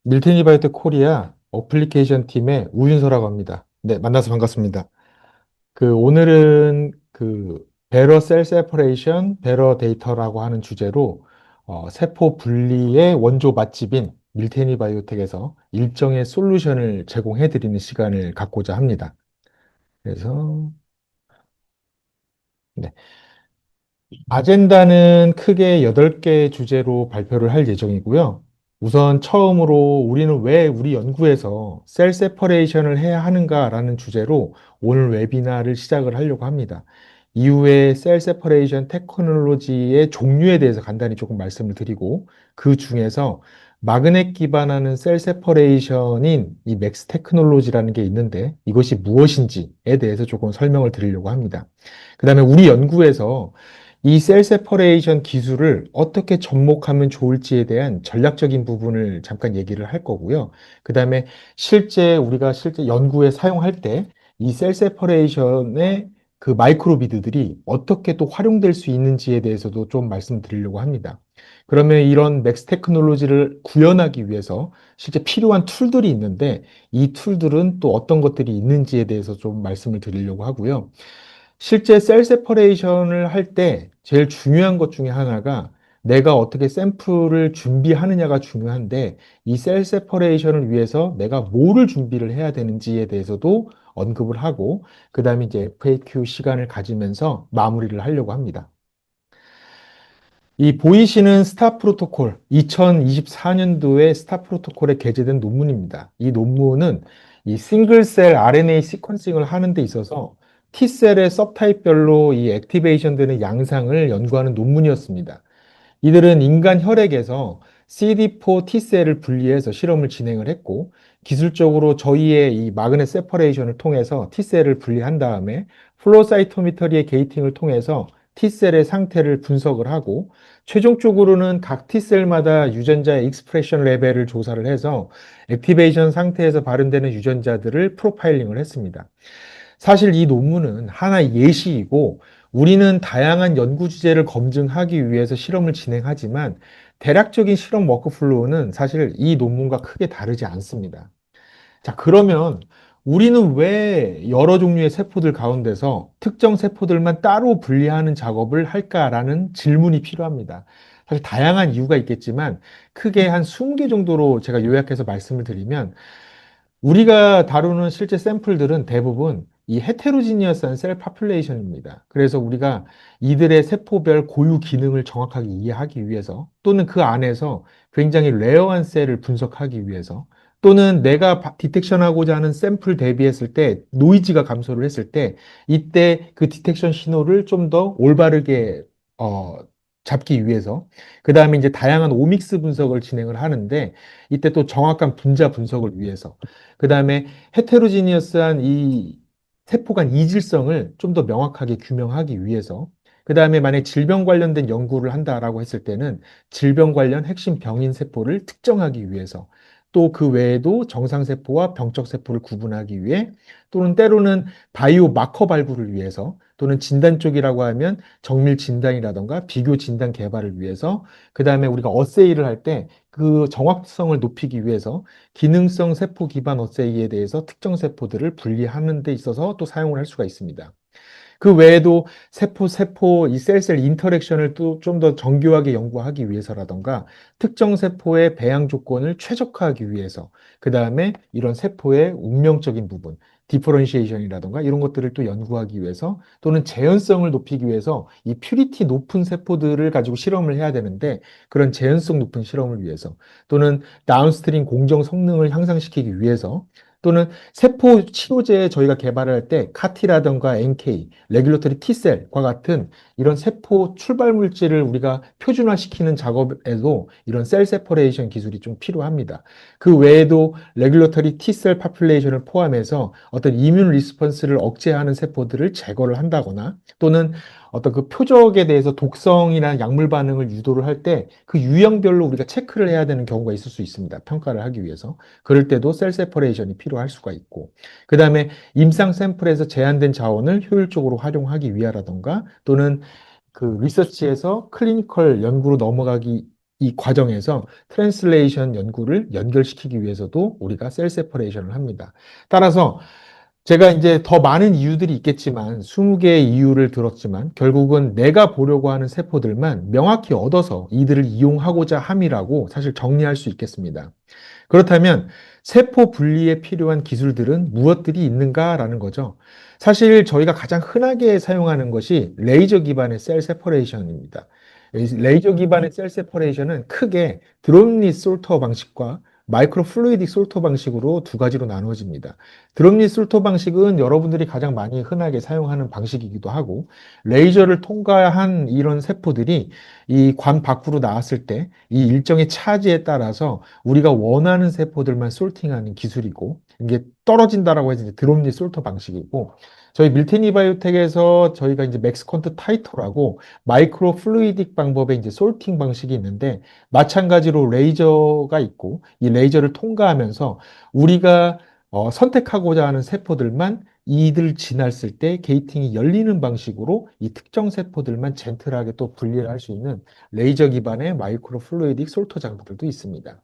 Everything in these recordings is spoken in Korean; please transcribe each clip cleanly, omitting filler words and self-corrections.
밀테니 바이오텍 코리아 어플리케이션 팀의 우윤서라고 합니다. 네, 만나서 반갑습니다. 오늘은 베러 셀 세퍼레이션, 베러 데이터라고 하는 주제로 세포 분리의 원조 맛집인 밀테니 바이오텍에서 일정의 솔루션을 제공해 드리는 시간을 갖고자 합니다. 그래서 네. 아젠다는 크게 8개 주제로 발표를 할 예정이고요. 우선 처음으로 우리는 왜 우리 연구에서 셀 세퍼레이션을 해야 하는가라는 주제로 오늘 웨비나를 시작을 하려고 합니다. 이후에 셀 세퍼레이션 테크놀로지의 종류에 대해서 간단히 조금 말씀을 드리고 그 중에서 마그넷 기반하는 셀 세퍼레이션인 이 맥스 테크놀로지라는 게 있는데 이것이 무엇인지에 대해서 조금 설명을 드리려고 합니다. 그 다음에 우리 연구에서 이 셀 세퍼레이션 기술을 어떻게 접목하면 좋을지에 대한 전략적인 부분을 잠깐 얘기를 할 거고요. 그 다음에 우리가 실제 연구에 사용할 때 이 셀 세퍼레이션의 그 마이크로비드들이 어떻게 또 활용될 수 있는지에 대해서도 좀 말씀드리려고 합니다. 그러면 이런 맥스 테크놀로지를 구현하기 위해서 실제 필요한 툴들이 있는데 이 툴들은 또 어떤 것들이 있는지에 대해서 좀 말씀을 드리려고 하고요. 실제 셀 세퍼레이션을 할 때 제일 중요한 것 중에 하나가 내가 어떻게 샘플을 준비하느냐가 중요한데 이 셀 세퍼레이션을 위해서 내가 뭐를 준비를 해야 되는지에 대해서도 언급을 하고 그 다음에 이제 FAQ 시간을 가지면서 마무리를 하려고 합니다. 이 보이시는 스타 프로토콜, 2024년도에 스타 프로토콜에 게재된 논문입니다. 이 논문은 이 싱글셀 RNA 시퀀싱을 하는 데 있어서 T셀의 서브타입별로 이 액티베이션 되는 양상을 연구하는 논문이었습니다. 이들은 인간 혈액에서 CD4 T셀을 분리해서 실험을 진행을 했고, 기술적으로 저희의 이 마그넷 세퍼레이션을 통해서 T셀을 분리한 다음에 플로사이토미터리의 게이팅을 통해서 T셀의 상태를 분석을 하고, 최종적으로는 각 T셀마다 유전자의 익스프레션 레벨을 조사를 해서 액티베이션 상태에서 발현되는 유전자들을 프로파일링을 했습니다. 사실 이 논문은 하나의 예시이고 우리는 다양한 연구 주제를 검증하기 위해서 실험을 진행하지만 대략적인 실험 워크플로우는 사실 이 논문과 크게 다르지 않습니다. 자, 그러면 우리는 왜 여러 종류의 세포들 가운데서 특정 세포들만 따로 분리하는 작업을 할까라는 질문이 필요합니다. 사실 다양한 이유가 있겠지만 크게 한 20개 정도로 제가 요약해서 말씀을 드리면 우리가 다루는 실제 샘플들은 대부분 이 헤테로지니어스한 셀 파퓰레이션입니다. 그래서 우리가 이들의 세포별 고유 기능을 정확하게 이해하기 위해서 또는 그 안에서 굉장히 레어한 셀을 분석하기 위해서 또는 내가 디텍션하고자 하는 샘플 대비했을 때 노이즈가 감소를 했을 때 이때 그 디텍션 신호를 좀 더 올바르게 어, 잡기 위해서 그 다음에 이제 다양한 오믹스 분석을 진행을 하는데 이때 또 정확한 분자 분석을 위해서 그 다음에 헤테로지니어스한 이 세포 간 이질성을 좀 더 명확하게 규명하기 위해서 그 다음에 만약 질병 관련된 연구를 한다라고 했을 때는 질병 관련 핵심 병인 세포를 특정하기 위해서 또 그 외에도 정상세포와 병적세포를 구분하기 위해 또는 때로는 바이오 마커 발굴을 위해서 또는 진단 쪽이라고 하면 정밀 진단이라던가 비교 진단 개발을 위해서 그 다음에 우리가 어세이를 할 때 그 정확성을 높이기 위해서 기능성 세포 기반 어세이에 대해서 특정 세포들을 분리하는 데 있어서 또 사용을 할 수가 있습니다. 그 외에도 세포, 이 셀 인터랙션을 또 좀 더 정교하게 연구하기 위해서라던가 특정 세포의 배양 조건을 최적화하기 위해서 그 다음에 이런 세포의 운명적인 부분, 디퍼런시에이션이라던가 이런 것들을 또 연구하기 위해서 또는 재현성을 높이기 위해서 이 퓨리티 높은 세포들을 가지고 실험을 해야 되는데 그런 재현성 높은 실험을 위해서 또는 다운스트림 공정 성능을 향상시키기 위해서 또는 세포 치료제 저희가 개발을 할 때 카티라던가 NK, 레귤러터리 T셀과 같은 이런 세포 출발 물질을 우리가 표준화시키는 작업에도 이런 셀 세퍼레이션 기술이 좀 필요합니다. 그 외에도 레귤러터리 T셀 파퓰레이션을 포함해서 어떤 이뮨 리스폰스를 억제하는 세포들을 제거를 한다거나 또는 어떤 그 표적에 대해서 독성이나 약물 반응을 유도를 할 때 그 유형별로 우리가 체크를 해야 되는 경우가 있을 수 있습니다. 평가를 하기 위해서. 그럴 때도 셀 세퍼레이션이 필요할 수가 있고 그 다음에 임상 샘플에서 제한된 자원을 효율적으로 활용하기 위하라던가 또는 그 리서치에서 클리니컬 연구로 넘어가기 이 과정에서 트랜슬레이션 연구를 연결시키기 위해서도 우리가 셀 세퍼레이션을 합니다. 따라서 제가 이제 더 많은 이유들이 있겠지만 20개의 이유를 들었지만 결국은 내가 보려고 하는 세포들만 명확히 얻어서 이들을 이용하고자 함이라고 사실 정리할 수 있겠습니다. 그렇다면 세포 분리에 필요한 기술들은 무엇들이 있는가라는 거죠. 사실 저희가 가장 흔하게 사용하는 것이 레이저 기반의 셀 세퍼레이션입니다. 레이저 기반의 셀 세퍼레이션은 크게 드롭릿 솔터 방식과 마이크로 플루이딕 솔터 방식으로 두 가지로 나누어집니다. 드롭릿 솔터 방식은 여러분들이 가장 많이 흔하게 사용하는 방식이기도 하고, 레이저를 통과한 이런 세포들이 이 관 밖으로 나왔을 때 이 일정의 차지에 따라서 우리가 원하는 세포들만 솔팅하는 기술이고, 이게 떨어진다라고 해서 이제 드롭릿 솔터 방식이고, 저희 밀테니 바이오텍에서 저희가 이제 맥스컨트 타이터라고 마이크로 플루이딕 방법의 이제 솔팅 방식이 있는데, 마찬가지로 레이저가 있고 이 레이저를 통과하면서 우리가 선택하고자 하는 세포들만 이들 지났을 때 게이팅이 열리는 방식으로 이 특정 세포들만 젠틀하게 또 분리를 할 수 있는 레이저 기반의 마이크로 플루이딕 솔터 장비들도 있습니다.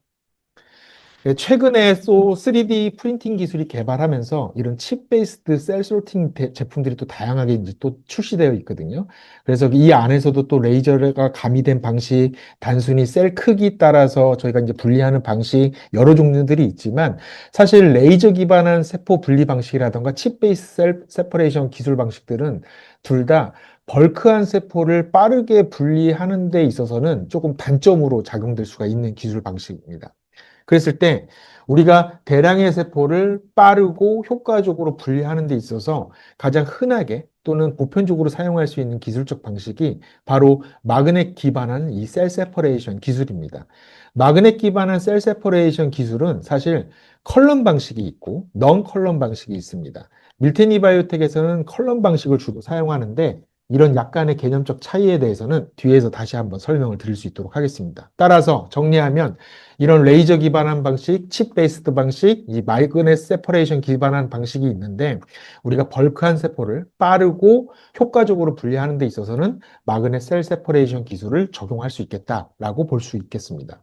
최근에 또 3D 프린팅 기술이 개발하면서 이런 칩 베이스드 셀 소팅 제품들이 또 다양하게 이제 또 출시되어 있거든요. 그래서 이 안에서도 또 레이저가 가미된 방식, 단순히 셀 크기 따라서 저희가 이제 분리하는 방식 여러 종류들이 있지만, 사실 레이저 기반한 세포 분리 방식이라던가 칩 베이스 셀 세퍼레이션 기술 방식들은 둘 다 벌크한 세포를 빠르게 분리하는 데 있어서는 조금 단점으로 작용될 수가 있는 기술 방식입니다. 그랬을 때 우리가 대량의 세포를 빠르고 효과적으로 분리하는 데 있어서 가장 흔하게 또는 보편적으로 사용할 수 있는 기술적 방식이 바로 마그넷 기반한 이 셀 세퍼레이션 기술입니다. 마그넷 기반한 셀 세퍼레이션 기술은 사실 컬럼 방식이 있고 넌 컬럼 방식이 있습니다. 밀테니 바이오텍에서는 컬럼 방식을 주로 사용하는데, 이런 약간의 개념적 차이에 대해서는 뒤에서 다시 한번 설명을 드릴 수 있도록 하겠습니다. 따라서 정리하면 이런 레이저 기반한 방식, 칩 베이스드 방식, 이 마그넷 세퍼레이션 기반한 방식이 있는데, 우리가 벌크한 세포를 빠르고 효과적으로 분리하는 데 있어서는 마그넷 셀 세퍼레이션 기술을 적용할 수 있겠다라고 볼 수 있겠습니다.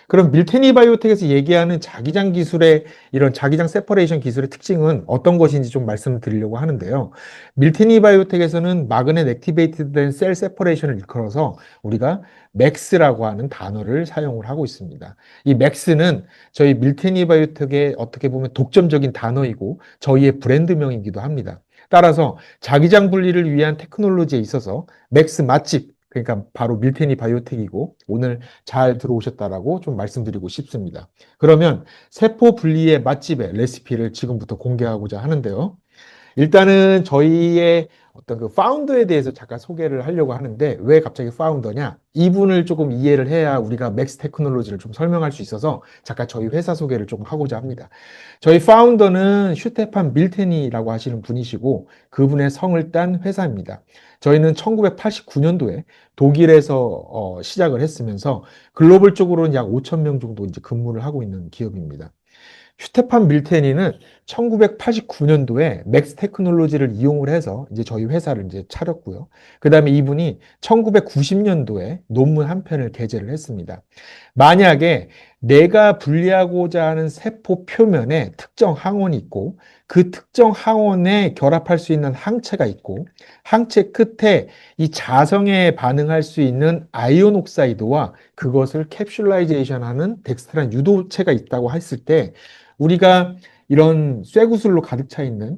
그럼 밀테니 바이오텍에서 얘기하는 자기장 기술의 이런 자기장 세퍼레이션 기술의 특징은 어떤 것인지 좀 말씀드리려고 하는데요. 밀테니 바이오텍에서는 마그넷 액티베이트된 셀 세퍼레이션을 일컬어서 우리가 맥스라고 하는 단어를 사용을 하고 있습니다. 이 맥스는 저희 밀테니 바이오텍의 어떻게 보면 독점적인 단어이고 저희의 브랜드명이기도 합니다. 따라서 자기장 분리를 위한 테크놀로지에 있어서 맥스 맛집, 그러니까 바로 밀테니 바이오텍이고, 오늘 잘 들어오셨다라고 좀 말씀드리고 싶습니다. 그러면 세포 분리의 맛집의 레시피를 지금부터 공개하고자 하는데요. 일단은 저희의 어떤 그 파운더에 대해서 잠깐 소개를 하려고 하는데, 왜 갑자기 파운더냐? 이분을 조금 이해를 해야 우리가 맥스 테크놀로지를 좀 설명할 수 있어서 잠깐 저희 회사 소개를 조금 하고자 합니다. 저희 파운더는 슈테판 밀테니라고 하시는 분이시고, 그분의 성을 딴 회사입니다. 저희는 1989년도에 독일에서 시작을 했으면서 글로벌적으로는 약 5천 명 정도 이제 근무를 하고 있는 기업입니다. 슈테판 밀테니는 1989년도에 맥스 테크놀로지를 이용을 해서 이제 저희 회사를 이제 차렸고요. 그 다음에 이분이 1990년도에 논문 한 편을 게재를 했습니다. 만약에 내가 분리하고자 하는 세포 표면에 특정 항원이 있고, 그 특정 항원에 결합할 수 있는 항체가 있고, 항체 끝에 이 자성에 반응할 수 있는 아이온 옥사이드와 그것을 캡슐라이제이션 하는 덱스트란 유도체가 있다고 했을 때, 우리가 이런 쇠구슬로 가득 차 있는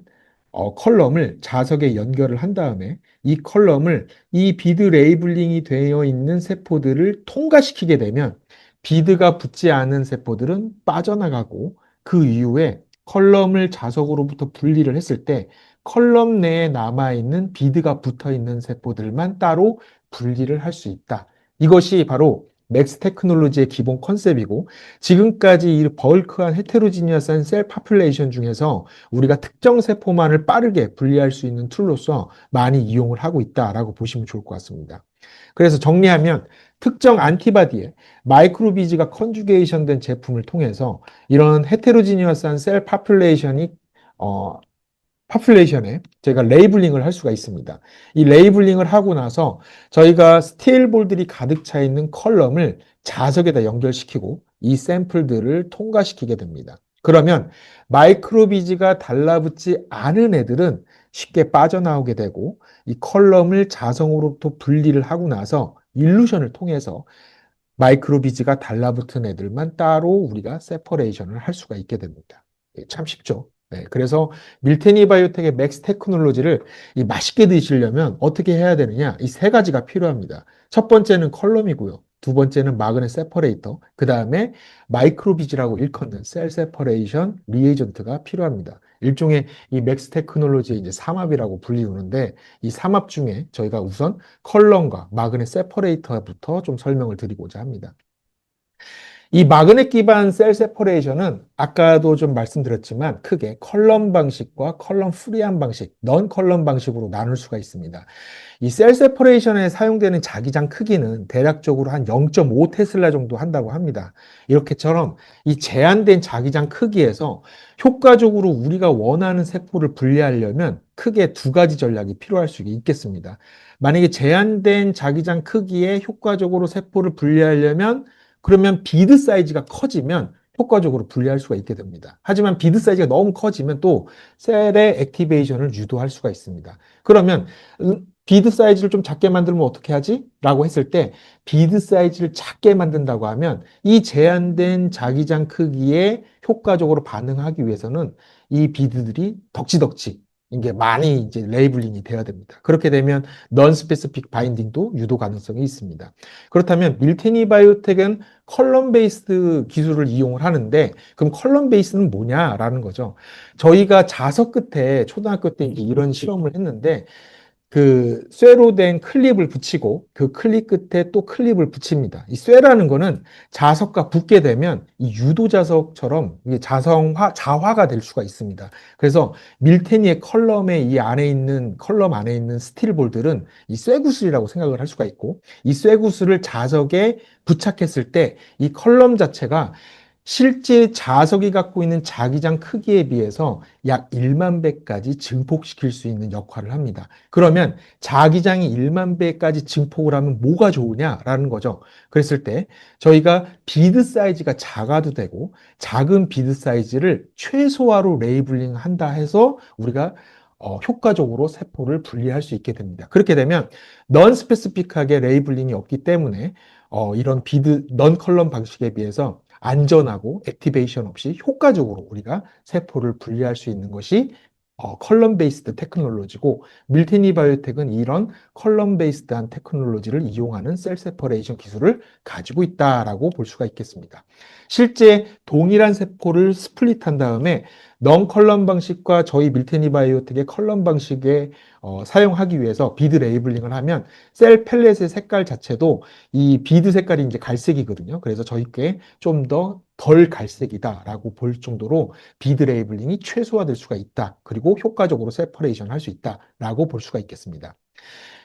컬럼을 자석에 연결을 한 다음에 이 컬럼을 이 비드 레이블링이 되어 있는 세포들을 통과시키게 되면, 비드가 붙지 않은 세포들은 빠져나가고, 그 이후에 컬럼을 자석으로부터 분리를 했을 때 컬럼 내에 남아있는 비드가 붙어 있는 세포들만 따로 분리를 할 수 있다. 이것이 바로 맥스 테크놀로지의 기본 컨셉이고, 지금까지 이 벌크한 헤테로지니어스한 셀 파퓰레이션 중에서 우리가 특정 세포만을 빠르게 분리할 수 있는 툴로서 많이 이용을 하고 있다라고 보시면 좋을 것 같습니다. 그래서 정리하면, 특정 안티바디에 마이크로비즈가 컨주게이션 된 제품을 통해서 이런 헤테로지니어스한 셀 파퓰레이션이 파퓰레이션에 저희가 레이블링을 할 수가 있습니다. 이 레이블링을 하고 나서 저희가 스틸볼들이 가득 차 있는 컬럼을 자석에다 연결시키고 이 샘플들을 통과시키게 됩니다. 그러면 마이크로비즈가 달라붙지 않은 애들은 쉽게 빠져나오게 되고 이 컬럼을 자성으로부터 분리를 하고 나서 일루션을 통해서 마이크로비즈가 달라붙은 애들만 따로 우리가 세퍼레이션을 할 수가 있게 됩니다. 참 쉽죠. 네, 그래서 밀테니 바이오텍의 맥스 테크놀로지를 이 맛있게 드시려면 어떻게 해야 되느냐? 이 세 가지가 필요합니다. 첫 번째는 컬럼이고요. 두 번째는 마그넷 세퍼레이터, 그 다음에 마이크로비즈라고 일컫는 셀 세퍼레이션 리에이전트가 필요합니다. 일종의 이 맥스 테크놀로지의 이제 삼합이라고 불리우는데 이 삼합 중에 저희가 우선 컬럼과 마그넷 세퍼레이터부터 좀 설명을 드리고자 합니다. 이 마그넷 기반 셀 세퍼레이션은 아까도 좀 말씀드렸지만 크게 컬럼 방식과 컬럼 프리한 방식, 넌 컬럼 방식으로 나눌 수가 있습니다. 이 셀 세퍼레이션에 사용되는 자기장 크기는 대략적으로 한 0.5 테슬라 정도 한다고 합니다. 이렇게처럼 이 제한된 자기장 크기에서 효과적으로 우리가 원하는 세포를 분리하려면 크게 두 가지 전략이 필요할 수 있겠습니다. 만약에 제한된 자기장 크기에 효과적으로 세포를 분리하려면 그러면 비드 사이즈가 커지면 효과적으로 분리할 수가 있게 됩니다. 하지만 비드 사이즈가 너무 커지면 또 셀의 액티베이션을 유도할 수가 있습니다. 그러면 비드 사이즈를 좀 작게 만들면 어떻게 하지? 라고 했을 때 비드 사이즈를 작게 만든다고 하면 이 제한된 자기장 크기에 효과적으로 반응하기 위해서는 이 비드들이 덕지덕지 이게 많이 이제 레이블링이 돼야 됩니다. 그렇게 되면 넌 스페시픽 바인딩도 유도 가능성이 있습니다. 그렇다면 밀테니 바이오텍은 컬럼 베이스드 기술을 이용을 하는데 그럼 컬럼 베이스는 뭐냐라는 거죠. 저희가 자석 끝에 초등학교 때 이런 실험을 했는데 그 쇠로 된 클립을 붙이고 그 클립 끝에 또 클립을 붙입니다. 이 쇠라는 거는 자석과 붙게 되면 이 유도 자석처럼 이게 자화가 될 수가 있습니다. 그래서 밀테니의 컬럼에 이 안에 있는 컬럼 안에 있는 스틸볼들은 이 쇠구슬이라고 생각을 할 수가 있고 이 쇠구슬을 자석에 부착했을 때 이 컬럼 자체가 실제 자석이 갖고 있는 자기장 크기에 비해서 약 1만 배까지 증폭시킬 수 있는 역할을 합니다. 그러면 자기장이 1만 배까지 증폭을 하면 뭐가 좋으냐라는 거죠. 그랬을 때 저희가 비드 사이즈가 작아도 되고 작은 비드 사이즈를 최소화로 레이블링 한다 해서 우리가 효과적으로 세포를 분리할 수 있게 됩니다. 그렇게 되면 넌 스페시픽하게 레이블링이 없기 때문에 이런 비드 넌 컬럼 방식에 비해서 안전하고 액티베이션 없이 효과적으로 우리가 세포를 분리할 수 있는 것이 컬럼 베이스드 테크놀로지고 밀테니 바이오텍은 이런 컬럼 베이스드한 테크놀로지를 이용하는 셀 세퍼레이션 기술을 가지고 있다라고 볼 수가 있겠습니다. 실제 동일한 세포를 스플릿한 다음에 넌 컬럼 방식과 저희 밀테니 바이오텍의 컬럼 방식에 사용하기 위해서 비드 레이블링을 하면 셀 펠렛의 색깔 자체도 이 비드 색깔이 이제 갈색이거든요. 그래서 저희께 좀 더 덜 갈색이다라고 볼 정도로 비드 레이블링이 최소화될 수가 있다. 그리고 효과적으로 세퍼레이션 할 수 있다라고 볼 수가 있겠습니다.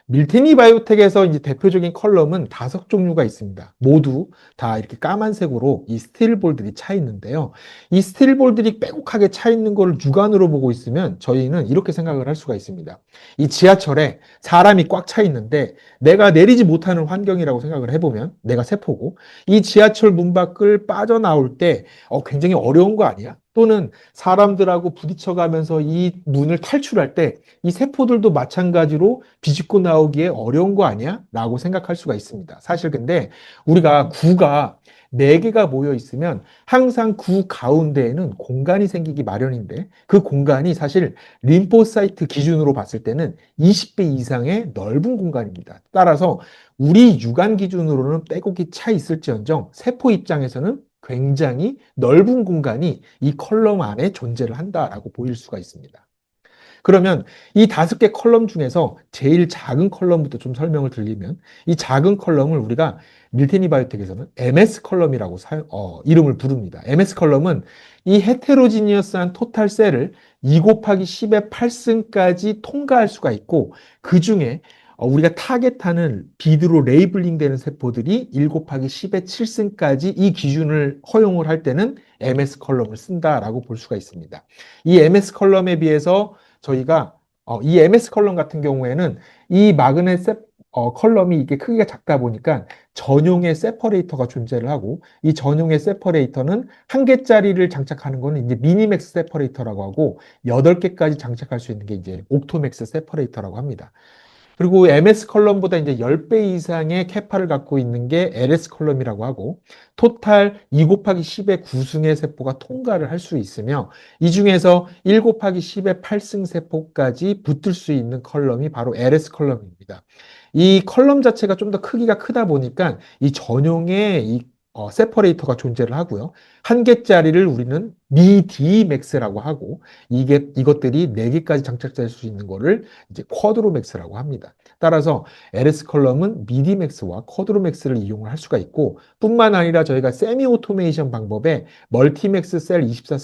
밀테니 바이오텍에서 이제 대표적인 컬럼은 5종류가 있습니다. 모두 다 이렇게 까만색으로 이 스틸볼들이 차 있는데요. 이 스틸볼들이 빼곡하게 차 있는 걸 육안으로 보고 있으면 저희는 이렇게 생각을 할 수가 있습니다. 이 지하철에 사람이 꽉 차 있는데 내가 내리지 못하는 환경이라고 생각을 해보면 내가 세포고 이 지하철 문 밖을 빠져나올 때 굉장히 어려운 거 아니야? 또는 사람들하고 부딪혀가면서 이 문을 탈출할 때 이 세포들도 마찬가지로 비집고 나오기에 어려운 거 아니야? 라고 생각할 수가 있습니다. 사실 근데 우리가 구가 4개가 모여 있으면 항상 구 가운데에는 공간이 생기기 마련인데 그 공간이 사실 림포사이트 기준으로 봤을 때는 20배 이상의 넓은 공간입니다. 따라서 우리 육안 기준으로는 빼곡히 차 있을지언정 세포 입장에서는 굉장히 넓은 공간이 이 컬럼 안에 존재를 한다라고 보일 수가 있습니다. 그러면 이 5개 컬럼 중에서 제일 작은 컬럼부터 좀 설명을 드리면 이 작은 컬럼을 우리가 밀테니 바이오텍에서는 MS 컬럼이라고 이름을 부릅니다. MS 컬럼은 이 헤테로지니어스한 토탈 셀을 2 곱하기 10의 8승까지 통과할 수가 있고 그 중에 우리가 타겟하는 비드로 레이블링 되는 세포들이 1 곱하기 10의 7승까지 이 기준을 허용을 할 때는 MS 컬럼을 쓴다라고 볼 수가 있습니다. 이 MS 컬럼에 비해서 저희가 이 MS 컬럼 같은 경우에는 이 마그넷 컬럼이 이게 크기가 작다 보니까 전용의 세퍼레이터가 존재를 하고 이 전용의 세퍼레이터는 한 개짜리를 장착하는 거는 이제 미니맥스 세퍼레이터라고 하고 8개까지 장착할 수 있는 게 이제 옥토맥스 세퍼레이터라고 합니다. 그리고 MS 컬럼보다 이제 10배 이상의 캐파를 갖고 있는 게 LS 컬럼이라고 하고 토탈 2 곱하기 10의 9승의 세포가 통과를 할 수 있으며 이 중에서 1 곱하기 10의 8승 세포까지 붙을 수 있는 컬럼이 바로 LS 컬럼입니다. 이 컬럼 자체가 좀 더 크기가 크다 보니까 이 전용의 세퍼레이터가 존재를 하고요. 한 개짜리를 우리는 미디맥스라고 하고 이것들이 4개까지 장착될 수 있는 거를 이제 쿼드로맥스라고 합니다. 따라서 LS 컬럼은 미디맥스와 쿼드로맥스를 이용을 할 수가 있고 뿐만 아니라 저희가 세미 오토메이션 방법에 멀티맥스 셀 24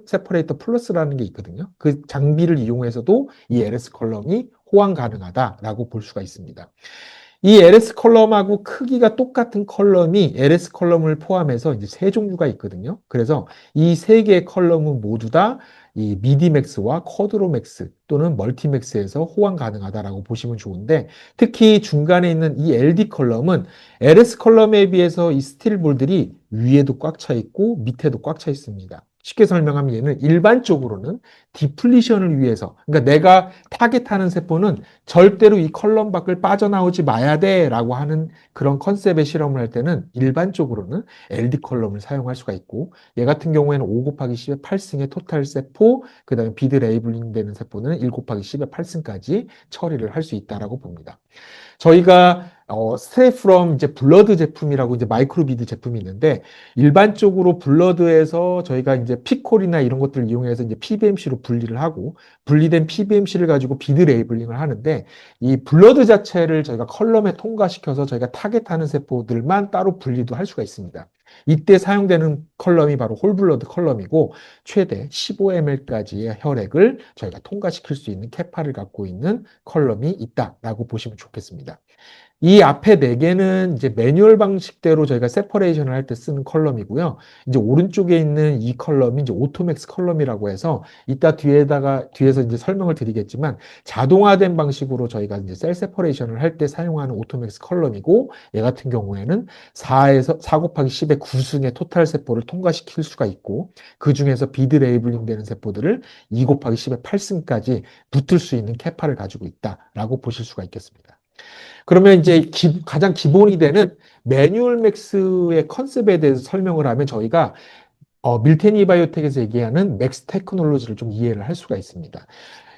세퍼레이터 플러스라는 게 있거든요. 그 장비를 이용해서도 이 LS 컬럼이 호환 가능하다라고 볼 수가 있습니다. 이 LS 컬럼하고 크기가 똑같은 컬럼이 LS 컬럼을 포함해서 이제 3종류가 있거든요. 그래서 이 3개의 컬럼은 모두 다 이 미디맥스와 쿼드로맥스 또는 멀티맥스에서 호환 가능하다라고 보시면 좋은데 특히 중간에 있는 이 LD 컬럼은 LS 컬럼에 비해서 이 스틸 볼들이 위에도 꽉 차 있고 밑에도 꽉 차 있습니다. 쉽게 설명하면 얘는 일반적으로는 디플리션을 위해서 그러니까 내가 타겟하는 세포는 절대로 이 컬럼 밖을 빠져나오지 마야 돼 라고 하는 그런 컨셉의 실험을 할 때는 일반적으로는 LD 컬럼을 사용할 수가 있고 얘 같은 경우에는 5 곱하기 10의 8승의 토탈 세포 그 다음에 비드 레이블링 되는 세포는 1 곱하기 10의 8승까지 처리를 할 수 있다라고 봅니다. 저희가 스테이프롬 이제 블러드 제품이라고 이제 마이크로비드 제품이 있는데 일반적으로 블러드에서 저희가 이제 피콜이나 이런 것들을 이용해서 이제 PBMC로 분리를 하고 분리된 PBMC를 가지고 비드 레이블링을 하는데 이 블러드 자체를 저희가 컬럼에 통과시켜서 저희가 타겟하는 세포들만 따로 분리도 할 수가 있습니다. 이때 사용되는 컬럼이 바로 홀블러드 컬럼이고 최대 15ml까지의 혈액을 저희가 통과시킬 수 있는 캐파를 갖고 있는 컬럼이 있다라고 보시면 좋겠습니다. 이 앞에 4개는 이제 매뉴얼 방식대로 저희가 세퍼레이션을 할 때 쓰는 컬럼이고요. 이제 오른쪽에 있는 이 컬럼이 이제 오토맥스 컬럼이라고 해서 이따 뒤에서 이제 설명을 드리겠지만 자동화된 방식으로 저희가 이제 셀 세퍼레이션을 할 때 사용하는 오토맥스 컬럼이고 얘 같은 경우에는 4 곱하기 10의 9승의 토탈 세포를 통과시킬 수가 있고 그 중에서 비드 레이블링 되는 세포들을 2 곱하기 10의 8승까지 붙을 수 있는 캐파를 가지고 있다라고 보실 수가 있겠습니다. 그러면 이제 가장 기본이 되는 매뉴얼 맥스의 컨셉에 대해서 설명을 하면 저희가 밀테니 바이오텍에서 얘기하는 맥스 테크놀로지를 좀 이해를 할 수가 있습니다.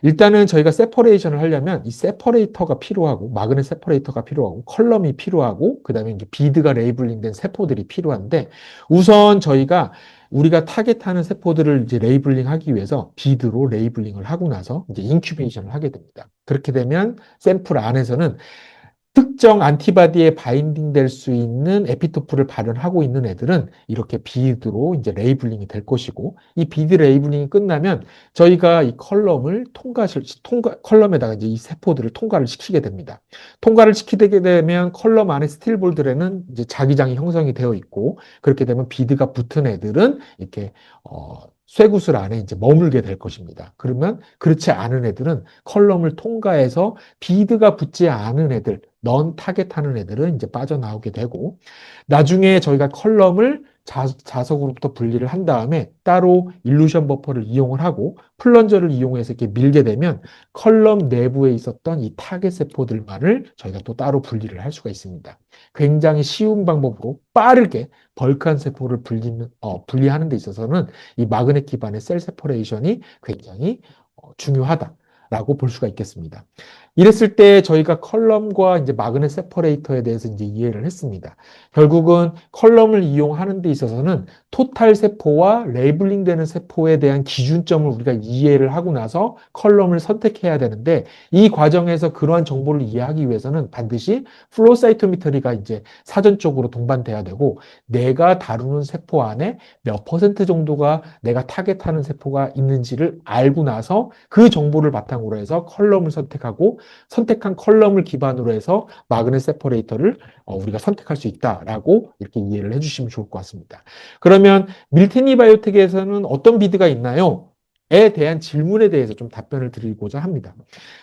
일단은 저희가 세퍼레이션을 하려면 이 세퍼레이터가 필요하고 마그넷 세퍼레이터가 필요하고 컬럼이 필요하고 그 다음에 이제 비드가 레이블링된 세포들이 필요한데 우선 우리가 타겟하는 세포들을 이제 레이블링 하기 위해서 비드로 레이블링을 하고 나서 이제 인큐베이션을 하게 됩니다. 그렇게 되면 샘플 안에서는 특정 안티바디에 바인딩 될 수 있는 에피토프를 발현하고 있는 애들은 이렇게 비드로 이제 레이블링이 될 것이고 이 비드 레이블링이 끝나면 저희가 이 컬럼에다가 이제 이 세포들을 통과를 시키게 됩니다. 통과를 시키게 되면 컬럼 안에 스틸볼들에는 이제 자기장이 형성이 되어 있고 그렇게 되면 비드가 붙은 애들은 이렇게 쇠구슬 안에 이제 머물게 될 것입니다. 그러면 그렇지 않은 애들은 컬럼을 통과해서 비드가 붙지 않은 애들, 넌 타겟하는 애들은 이제 빠져나오게 되고 나중에 저희가 컬럼을 자석으로부터 분리를 한 다음에 따로 일루션 버퍼를 이용을 하고 플런저를 이용해서 이렇게 밀게 되면 컬럼 내부에 있었던 이 타겟 세포들만을 저희가 또 따로 분리를 할 수가 있습니다. 굉장히 쉬운 방법으로 빠르게 벌크한 세포를 분리하는 데 있어서는 이 마그넷 기반의 셀 세퍼레이션이 굉장히 중요하다라고 볼 수가 있겠습니다. 이랬을 때 저희가 컬럼과 이제 마그넷 세퍼레이터에 대해서 이제 이해를 했습니다. 결국은 컬럼을 이용하는 데 있어서는 토탈 세포와 레이블링 되는 세포에 대한 기준점을 우리가 이해를 하고 나서 컬럼을 선택해야 되는데 이 과정에서 그러한 정보를 이해하기 위해서는 반드시 플로우 사이토메트리가 이제 사전적으로 동반돼야 되고 내가 다루는 세포 안에 몇 퍼센트 정도가 내가 타겟하는 세포가 있는지를 알고 나서 그 정보를 바탕으로 해서 컬럼을 선택하고 선택한 컬럼을 기반으로 해서 마그넷 세퍼레이터를 우리가 선택할 수 있다라고 이렇게 이해를 해주시면 좋을 것 같습니다. 그러면 밀테니 바이오텍에서는 어떤 비드가 있나요? 에 대한 질문에 대해서 좀 답변을 드리고자 합니다.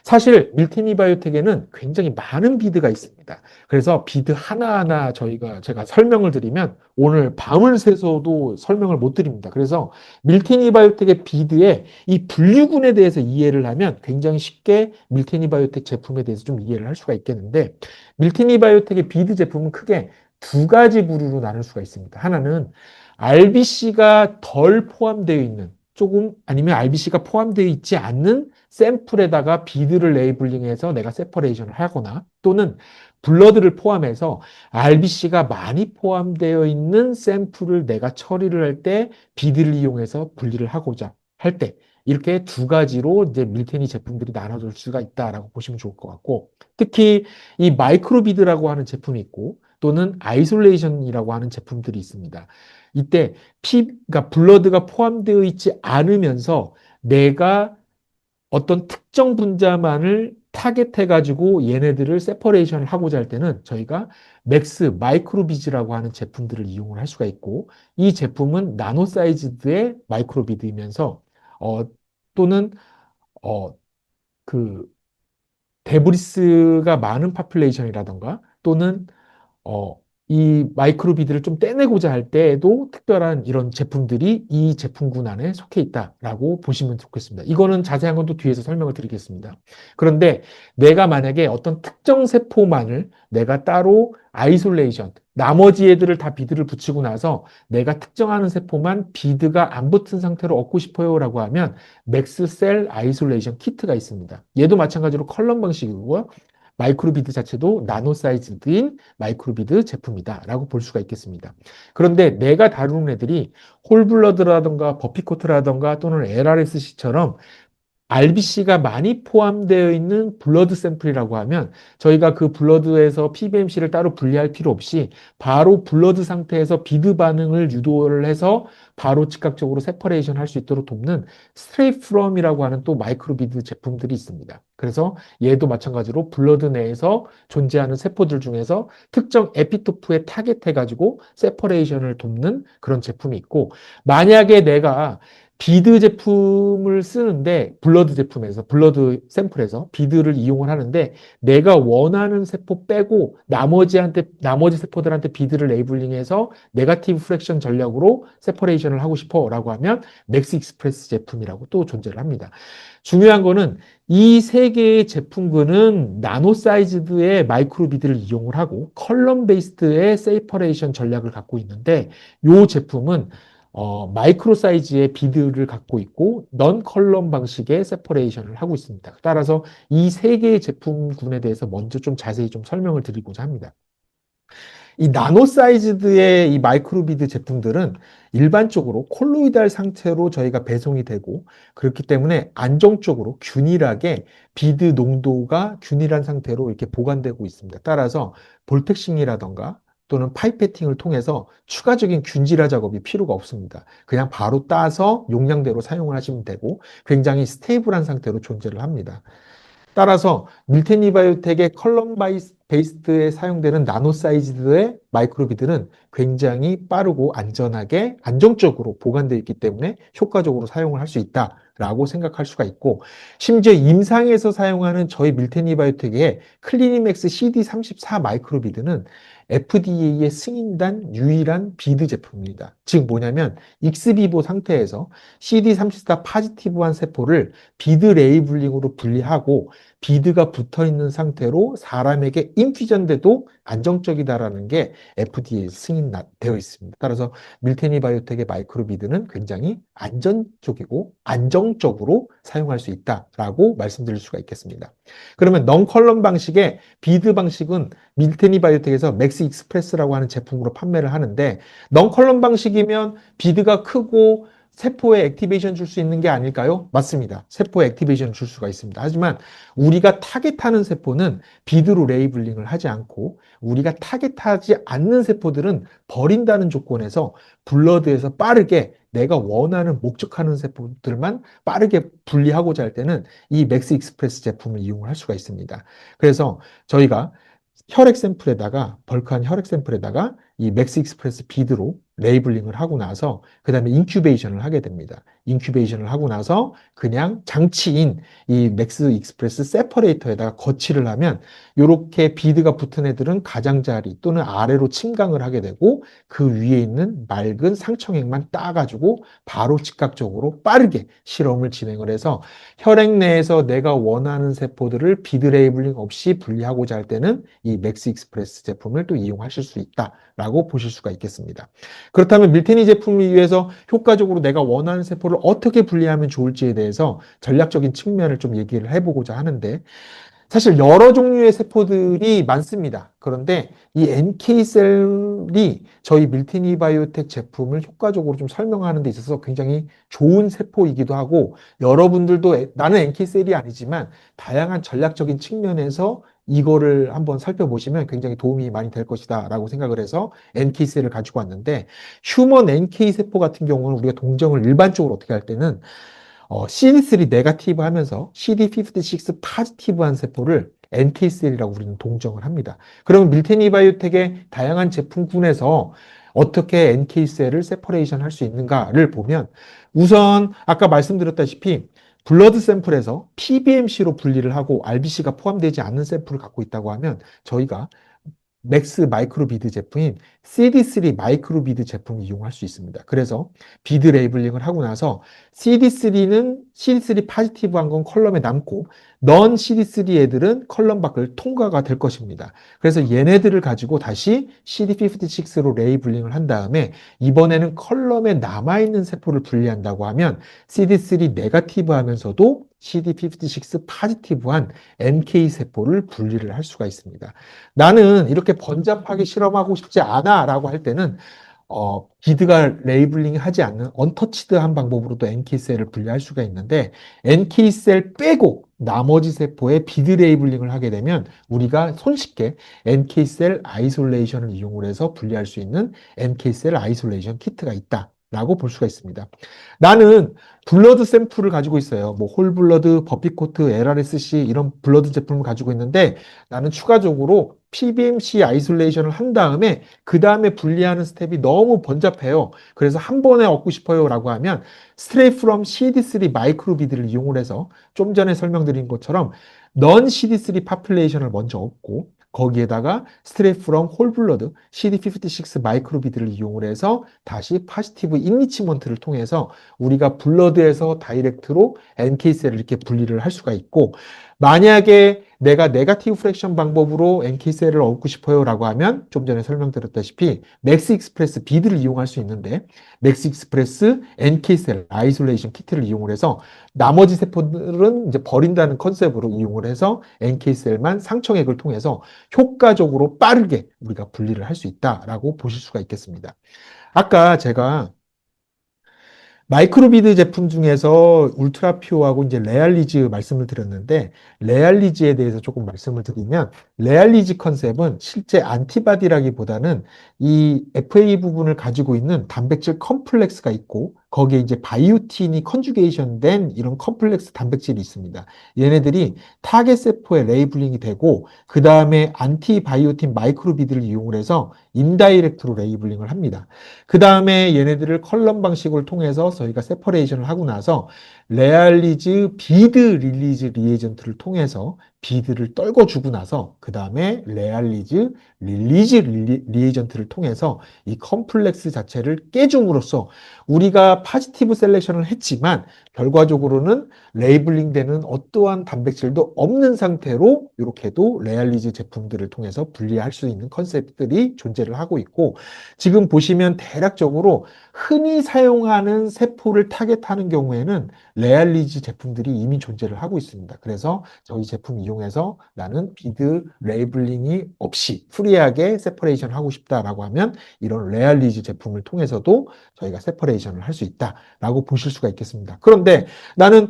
사실 밀테니 바이오텍에는 굉장히 많은 비드가 있습니다. 그래서 비드 하나하나 제가 설명을 드리면 오늘 밤을 새서도 설명을 못 드립니다. 그래서 밀테니 바이오텍의 비드의 이 분류군에 대해서 이해를 하면 굉장히 쉽게 밀테니 바이오텍 제품에 대해서 좀 이해를 할 수가 있겠는데, 밀테니 바이오텍의 비드 제품은 크게 두 가지 부류로 나눌 수가 있습니다. 하나는 RBC가 덜 포함되어 있는, 조금 아니면 RBC가 포함되어 있지 않는 샘플에다가 비드를 레이블링해서 내가 세퍼레이션을 하거나, 또는 블러드를 포함해서 RBC가 많이 포함되어 있는 샘플을 내가 처리를 할 때 비드를 이용해서 분리를 하고자 할 때, 이렇게 두 가지로 이제 밀테니 제품들이 나눠질 수가 있다라고 보시면 좋을 것 같고, 특히 이 마이크로비드라고 하는 제품이 있고 또는 아이솔레이션이라고 하는 제품들이 있습니다. 이때 그러니까 블러드가 포함되어 있지 않으면서 내가 어떤 특정 분자만을 타겟해가지고 얘네들을 세퍼레이션을 하고자 할 때는 저희가 맥스 마이크로비즈라고 하는 제품들을 이용을 할 수가 있고, 이 제품은 나노 사이즈드의 마이크로비드이면서 어, 또는 어, 그 데브리스가 많은 파퓰레이션이라던가, 또는 어, 이 마이크로비드를 좀 떼내고자 할 때에도 특별한 이런 제품들이 이 제품군 안에 속해 있다라고 보시면 좋겠습니다. 이거는 자세한 건 또 뒤에서 설명을 드리겠습니다. 그런데 내가 만약에 어떤 특정 세포만을 내가 따로 아이솔레이션, 나머지 애들을 다 비드를 붙이고 나서 내가 특정하는 세포만 비드가 안 붙은 상태로 얻고 싶어요라고 하면 맥스 셀 아이솔레이션 키트가 있습니다. 얘도 마찬가지로 컬럼 방식이고요. 마이크로비드 자체도 나노 사이즈인 마이크로비드 제품이다라고 볼 수가 있겠습니다. 그런데 내가 다루는 애들이 홀블러드라던가 버피코트라던가 또는 LRSC처럼 RBC가 많이 포함되어 있는 블러드 샘플이라고 하면 저희가 그 블러드에서 PBMC를 따로 분리할 필요 없이 바로 블러드 상태에서 비드 반응을 유도를 해서 바로 즉각적으로 세퍼레이션 할 수 있도록 돕는 스트레이트 프롬이라고 하는 또 마이크로비드 제품들이 있습니다. 그래서 얘도 마찬가지로 블러드 내에서 존재하는 세포들 중에서 특정 에피토프에 타겟해가지고 세퍼레이션을 돕는 그런 제품이 있고, 만약에 내가 비드 제품을 쓰는데 블러드 샘플에서 비드를 이용을 하는데 내가 원하는 세포 빼고 나머지 세포들한테 비드를 레이블링해서 네거티브 프랙션 전략으로 세퍼레이션을 하고 싶어라고 하면 맥스 익스프레스 제품이라고 또 존재를 합니다. 중요한 거는 이 세 개의 제품군은 나노 사이즈드의 마이크로비드를 이용을 하고 컬럼 베이스드의 세퍼레이션 전략을 갖고 있는데, 이 제품은 마이크로 사이즈의 비드를 갖고 있고 넌 컬럼 방식의 세퍼레이션을 하고 있습니다. 따라서 이 세 개의 제품군에 대해서 먼저 좀 자세히 좀 설명을 드리고자 합니다. 이 나노 사이즈드의 이 마이크로비드 제품들은 일반적으로 콜로이달 상태로 저희가 배송이 되고, 그렇기 때문에 안정적으로 균일하게 비드 농도가 균일한 상태로 이렇게 보관되고 있습니다. 따라서 볼텍싱이라던가 또는 파이페팅을 통해서 추가적인 균질화 작업이 필요가 없습니다. 그냥 바로 따서 용량대로 사용을 하시면 되고 굉장히 스테이블한 상태로 존재를 합니다. 따라서 밀테니 바이오텍의 컬럼 베이스드에 사용되는 나노 사이즈의 마이크로비드는 굉장히 빠르고 안전하게 안정적으로 보관되어 있기 때문에 효과적으로 사용을 할 수 있다라고 생각할 수가 있고, 심지어 임상에서 사용하는 저희 밀테니 바이오텍의 클리니맥스 CD34 마이크로비드는 FDA의 승인된 유일한 비드 제품입니다. 즉 뭐냐면 익스비보 상태에서 CD34 파지티브한 세포를 비드 레이블링으로 분리하고 비드가 붙어 있는 상태로 사람에게 인퓨전돼도 안정적이다라는 게 FDA 승인되어 있습니다. 따라서 밀테니 바이오텍의 마이크로비드는 굉장히 안전적이고 안정적으로 사용할 수 있다라고 말씀드릴 수가 있겠습니다. 그러면 넌컬럼 방식의 비드 방식은 밀테니 바이오텍에서 맥스 익스프레스라고 하는 제품으로 판매를 하는데, 넌컬럼 방식이면 비드가 크고 세포에 액티베이션 줄 수 있는 게 아닐까요? 맞습니다. 세포에 액티베이션 줄 수가 있습니다. 하지만 우리가 타겟하는 세포는 비드로 레이블링을 하지 않고 우리가 타겟하지 않는 세포들은 버린다는 조건에서 블러드에서 빠르게 내가 원하는 목적하는 세포들만 빠르게 분리하고자 할 때는 이 맥스 익스프레스 제품을 이용을 할 수가 있습니다. 그래서 저희가 벌크한 혈액 샘플에다가 이 맥스 익스프레스 비드로 레이블링을 하고 나서 그 다음에 인큐베이션을 하게 됩니다. 인큐베이션을 하고 나서 그냥 장치인 이 맥스 익스프레스 세퍼레이터에다가 거치를 하면 이렇게 비드가 붙은 애들은 가장자리 또는 아래로 침강을 하게 되고 그 위에 있는 맑은 상청액만 따가지고 바로 즉각적으로 빠르게 실험을 진행을 해서 혈액 내에서 내가 원하는 세포들을 비드 레이블링 없이 분리하고자 할 때는 이 맥스 익스프레스 제품을 또 이용하실 수 있다라고 보실 수가 있겠습니다. 그렇다면 밀테니 제품을 위해서 효과적으로 내가 원하는 세포를 어떻게 분리하면 좋을지에 대해서 전략적인 측면을 좀 얘기를 해보고자 하는데 사실 여러 종류의 세포들이 많습니다. 그런데 이 NK셀이 저희 밀티니 바이오텍 제품을 효과적으로 좀 설명하는 데 있어서 굉장히 좋은 세포이기도 하고 여러분들도 나는 NK셀이 아니지만 다양한 전략적인 측면에서 이거를 한번 살펴보시면 굉장히 도움이 많이 될 것이다 라고 생각을 해서 NK셀을 가지고 왔는데 휴먼 NK 세포 같은 경우는 우리가 동정을 일반적으로 어떻게 할 때는 CD3 네거티브 하면서 CD56 포지티브한 세포를 NK셀이라고 우리는 동정을 합니다. 그러면 밀테니 바이오텍의 다양한 제품군에서 어떻게 NK셀을 세퍼레이션 할 수 있는가를 보면 우선 아까 말씀드렸다시피 블러드 샘플에서 PBMC로 분리를 하고 RBC가 포함되지 않는 샘플을 갖고 있다고 하면 저희가 맥스 마이크로비드 제품인 CD3 마이크로비드 제품을 이용할 수 있습니다. 그래서 비드 레이블링을 하고 나서 CD3는 CD3 포지티브한 건 컬럼에 남고 넌 CD3 애들은 컬럼 밖을 통과가 될 것입니다. 그래서 얘네들을 가지고 다시 CD56로 레이블링을 한 다음에 이번에는 컬럼에 남아있는 세포를 분리한다고 하면 CD3 네거티브 하면서도 CD56 포지티브한 NK 세포를 분리를 할 수가 있습니다. 나는 이렇게 번잡하게 실험하고 싶지 않아 라고 할 때는 비드가 레이블링 하지 않는 언터치드한 방법으로도 NK셀을 분리할 수가 있는데 NK셀 빼고 나머지 세포에 비드 레이블링을 하게 되면 우리가 손쉽게 NK셀 아이솔레이션을 이용을 해서 분리할 수 있는 NK셀 아이솔레이션 키트가 있다. 라고 볼 수가 있습니다. 나는 블러드 샘플을 가지고 있어요. 뭐 홀블러드, 버피코트, LRSC 이런 블러드 제품을 가지고 있는데 나는 추가적으로 PBMC 아이솔레이션을 한 다음에 그 다음에 분리하는 스텝이 너무 번잡해요. 그래서 한 번에 얻고 싶어요 라고 하면 Straight from CD3 마이크로비드를 이용을 해서 좀 전에 설명드린 것처럼 넌 CD3 파퓰레이션을 먼저 얻고 거기에다가 Straight from whole blood CD56 마이크로비드를 이용을 해서 다시 파지티브 인리치먼트를 통해서 우리가 블러드에서 다이렉트로 NK셀을 이렇게 분리를 할 수가 있고 만약에 내가 네거티브 프랙션 방법으로 NK셀을 얻고 싶어요 라고 하면 좀 전에 설명드렸다시피 맥스 익스프레스 비드를 이용할 수 있는데 맥스 익스프레스 NK셀 아이솔레이션 키트를 이용을 해서 나머지 세포들은 이제 버린다는 컨셉으로 이용을 해서 NK셀만 상청액을 통해서 효과적으로 빠르게 우리가 분리를 할 수 있다라고 보실 수가 있겠습니다. 아까 제가 마이크로비드 제품 중에서 울트라퓨어하고 이제 레알리즈 말씀을 드렸는데 레알리즈에 대해서 조금 말씀을 드리면 레알리즈 컨셉은 실제 안티바디라기보다는 이 FA 부분을 가지고 있는 단백질 컴플렉스가 있고 거기에 이제 바이오틴이 컨주게이션 된 이런 컴플렉스 단백질이 있습니다. 얘네들이 타겟 세포에 레이블링이 되고 그 다음에 안티바이오틴 마이크로비드를 이용을 해서 인다이렉트로 레이블링을 합니다. 그 다음에 얘네들을 컬럼 방식을 통해서 저희가 세퍼레이션을 하고 나서 레알리즈 비드 릴리즈 리에이전트를 통해서 비드를 떨궈주고 나서 그 다음에 레알리즈 릴리즈 리에이전트를 통해서 이 컴플렉스 자체를 깨줌으로써 우리가 파지티브 셀렉션을 했지만 결과적으로는 레이블링 되는 어떠한 단백질도 없는 상태로 이렇게도 레알리즈 제품들을 통해서 분리할 수 있는 컨셉들이 존재를 하고 있고 지금 보시면 대략적으로 흔히 사용하는 세포를 타겟하는 경우에는 레알리즈 제품들이 이미 존재를 하고 있습니다. 그래서 저희 제품 이용해서 나는 비드 레이블링이 없이 프리하게 세퍼레이션 하고 싶다라고 하면 이런 레알리즈 제품을 통해서도 저희가 세퍼레이션을 할 수 있다라고 보실 수가 있겠습니다. 그런데 나는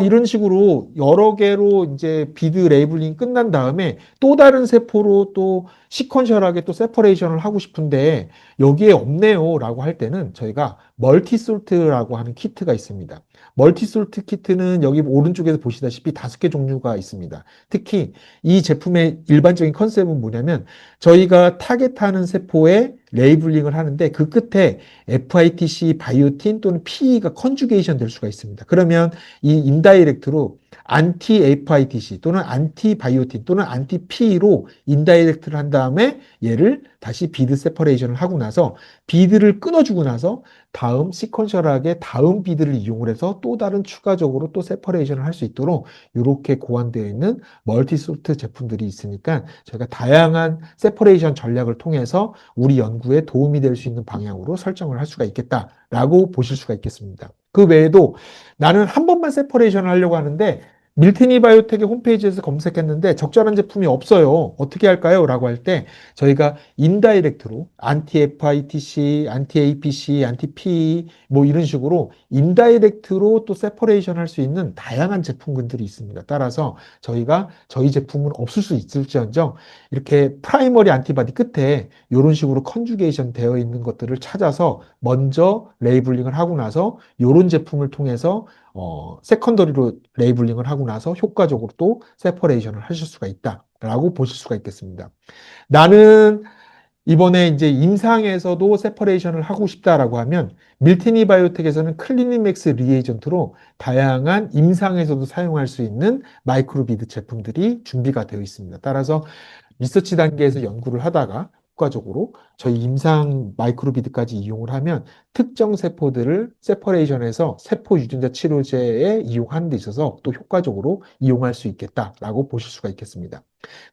이런 식으로 여러 개로 이제 비드 레이블링 끝난 다음에 또 다른 세포로 또 시퀀셜하게 또 세퍼레이션을 하고 싶은데 여기에 없네요 라고 할 때는 저희가 멀티솔트라고 하는 키트가 있습니다. 멀티솔트 키트는 여기 오른쪽에서 보시다시피 5개 종류가 있습니다. 특히 이 제품의 일반적인 컨셉은 뭐냐면 저희가 타겟하는 세포에 레이블링을 하는데 그 끝에 FITC, 바이오틴 또는 PE가 컨주게이션 될 수가 있습니다. 그러면 이 인다이렉트로 안티 FITC 또는 안티 바이오틴 또는 안티 PE로 인다이렉트를 한 다음에 얘를 다시 비드 세퍼레이션을 하고 나서 비드를 끊어주고 나서 다음 시퀀셜하게 다음 비드를 이용을 해서 또 다른 추가적으로 또 세퍼레이션을 할 수 있도록 이렇게 고안되어 있는 멀티솔트 제품들이 있으니까 저희가 다양한 세퍼레이션 전략을 통해서 우리 연구에 도움이 될 수 있는 방향으로 설정을 할 수가 있겠다라고 보실 수가 있겠습니다. 그 외에도 나는 한 번만 세퍼레이션을 하려고 하는데 밀티니 바이오텍의 홈페이지에서 검색했는데 적절한 제품이 없어요. 어떻게 할까요? 라고 할 때 저희가 인다이렉트로 안티-FITC, 안티-APC, 안티-PE 뭐 이런 식으로 인다이렉트로 또 세퍼레이션 할 수 있는 다양한 제품군들이 있습니다. 따라서 저희가 저희 제품은 없을 수 있을지언정 이렇게 프라이머리 안티바디 끝에 이런 식으로 컨주게이션 되어 있는 것들을 찾아서 먼저 레이블링을 하고 나서 이런 제품을 통해서 세컨더리로 레이블링을 하고 나서 효과적으로 또 세퍼레이션을 하실 수가 있다라고 보실 수가 있겠습니다. 나는 이번에 이제 임상에서도 세퍼레이션을 하고 싶다라고 하면 밀티니 바이오텍에서는 클리니맥스 리에이전트로 다양한 임상에서도 사용할 수 있는 마이크로비드 제품들이 준비가 되어 있습니다. 따라서 리서치 단계에서 연구를 하다가 효과적으로 저희 임상 마이크로비드까지 이용을 하면 특정 세포들을 세퍼레이션해서 세포 유전자 치료제에 이용하는 데 있어서 또 효과적으로 이용할 수 있겠다라고 보실 수가 있겠습니다.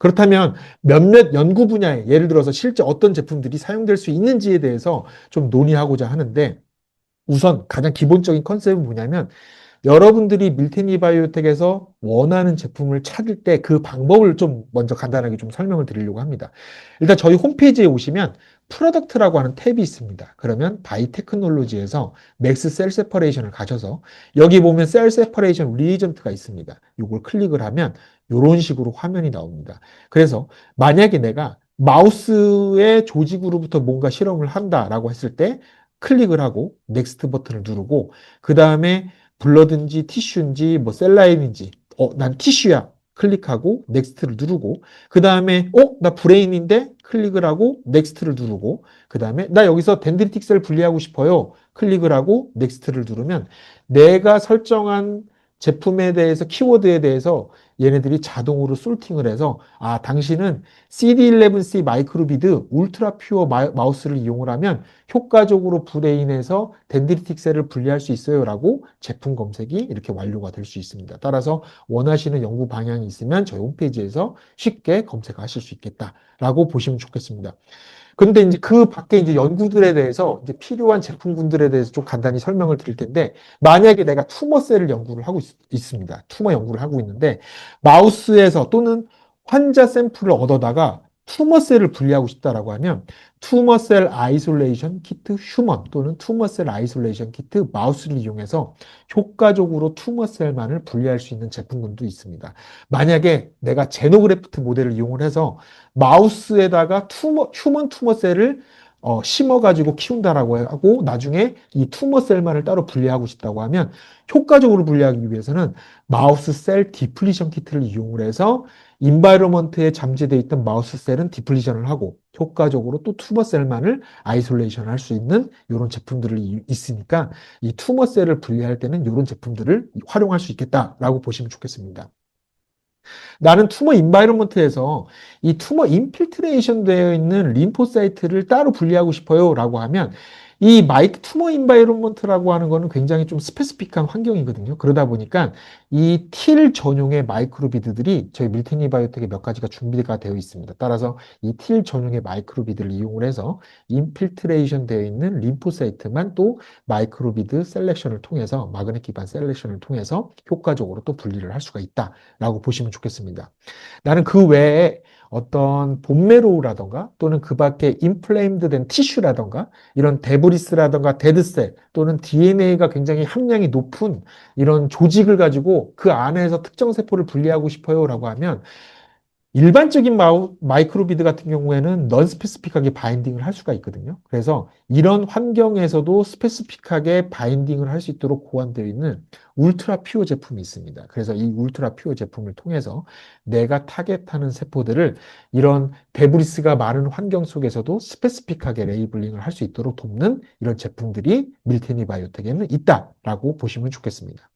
그렇다면 몇몇 연구 분야에 예를 들어서 실제 어떤 제품들이 사용될 수 있는지에 대해서 좀 논의하고자 하는데 우선 가장 기본적인 컨셉은 뭐냐면 여러분들이 밀테니 바이오텍에서 원하는 제품을 찾을 때 그 방법을 좀 먼저 간단하게 좀 설명을 드리려고 합니다. 일단 저희 홈페이지에 오시면 프로덕트라고 하는 탭이 있습니다. 그러면 바이테크놀로지에서 맥스 셀 세퍼레이션을 가셔서 여기 보면 셀 세퍼레이션 리에이전트가 있습니다. 이걸 클릭을 하면 이런 식으로 화면이 나옵니다. 그래서 만약에 내가 마우스의 조직으로부터 뭔가 실험을 한다라고 했을 때 클릭을 하고 넥스트 버튼을 누르고 그 다음에 블러드인지 티슈인지 뭐 셀라인인지 난 티슈야 클릭하고 넥스트를 누르고 그 다음에 나 브레인인데 클릭을 하고 넥스트를 누르고 그 다음에 나 여기서 덴드리틱 셀 분리하고 싶어요 클릭을 하고 넥스트를 누르면 내가 설정한 제품에 대해서 키워드에 대해서 얘네들이 자동으로 솔팅을 해서 당신은 CD11C 마이크로비드 울트라 퓨어 마우스를 이용을 하면 효과적으로 브레인에서 덴드리틱 셀을 분리할 수 있어요 라고 제품 검색이 이렇게 완료가 될 수 있습니다. 따라서 원하시는 연구 방향이 있으면 저희 홈페이지에서 쉽게 검색하실 수 있겠다라고 보시면 좋겠습니다. 근데 이제 그 밖에 이제 연구들에 대해서 이제 필요한 제품군들에 대해서 좀 간단히 설명을 드릴 텐데, 만약에 내가 투머셀을 연구를 하고 있습니다. 투머 연구를 하고 있는데, 마우스에서 또는 환자 샘플을 얻어다가 투머셀을 분리하고 싶다라고 하면, 투머셀 아이솔레이션 키트 휴먼 또는 투머셀 아이솔레이션 키트 마우스를 이용해서 효과적으로 투머셀만을 분리할 수 있는 제품군도 있습니다. 만약에 내가 제노그래프트 모델을 이용을 해서 마우스에다가 휴먼 투머셀을 심어가지고 키운다라고 하고 나중에 이 투머셀만을 따로 분리하고 싶다고 하면 효과적으로 분리하기 위해서는 마우스 셀 디플리션 키트를 이용을 해서 인바이러먼트에 잠재되어 있던 마우스 셀은 디플리션을 하고 효과적으로 또 투머셀만을 아이솔레이션 할 수 있는 이런 제품들이 있으니까 이 투머셀을 분리할 때는 이런 제품들을 활용할 수 있겠다라고 보시면 좋겠습니다. 나는 투머 인바이러먼트에서 이 투머 인필트레이션 되어 있는 림포사이트를 따로 분리하고 싶어요 라고 하면 이 마이크 투머 인바이러먼트라고 하는 거는 굉장히 좀 스페시픽한 환경이거든요. 그러다 보니까 이 틸 전용의 마이크로비드들이 저희 밀테니 바이오텍에 몇 가지가 준비가 되어 있습니다. 따라서 이 틸 전용의 마이크로비드를 이용을 해서 인필트레이션 되어 있는 림포사이트만 또 마이크로비드 셀렉션을 통해서 마그넷 기반 셀렉션을 통해서 효과적으로 또 분리를 할 수가 있다라고 보시면 좋겠습니다. 나는 그 외에 어떤 본메로우라던가 또는 그 밖에 인플레임드 된 티슈라던가 이런 데브리스라던가 데드셀 또는 DNA가 굉장히 함량이 높은 이런 조직을 가지고 그 안에서 특정 세포를 분리하고 싶어요 라고 하면 일반적인 마이크로비드 같은 경우에는 넌 스페시픽하게 바인딩을 할 수가 있거든요. 그래서 이런 환경에서도 스페시픽하게 바인딩을 할 수 있도록 고안되어 있는 울트라 퓨어 제품이 있습니다. 그래서 이 울트라 퓨어 제품을 통해서 내가 타겟하는 세포들을 이런 데브리스가 많은 환경 속에서도 스페시픽하게 레이블링을 할 수 있도록 돕는 이런 제품들이 밀테니 바이오텍에는 있다라고 보시면 좋겠습니다.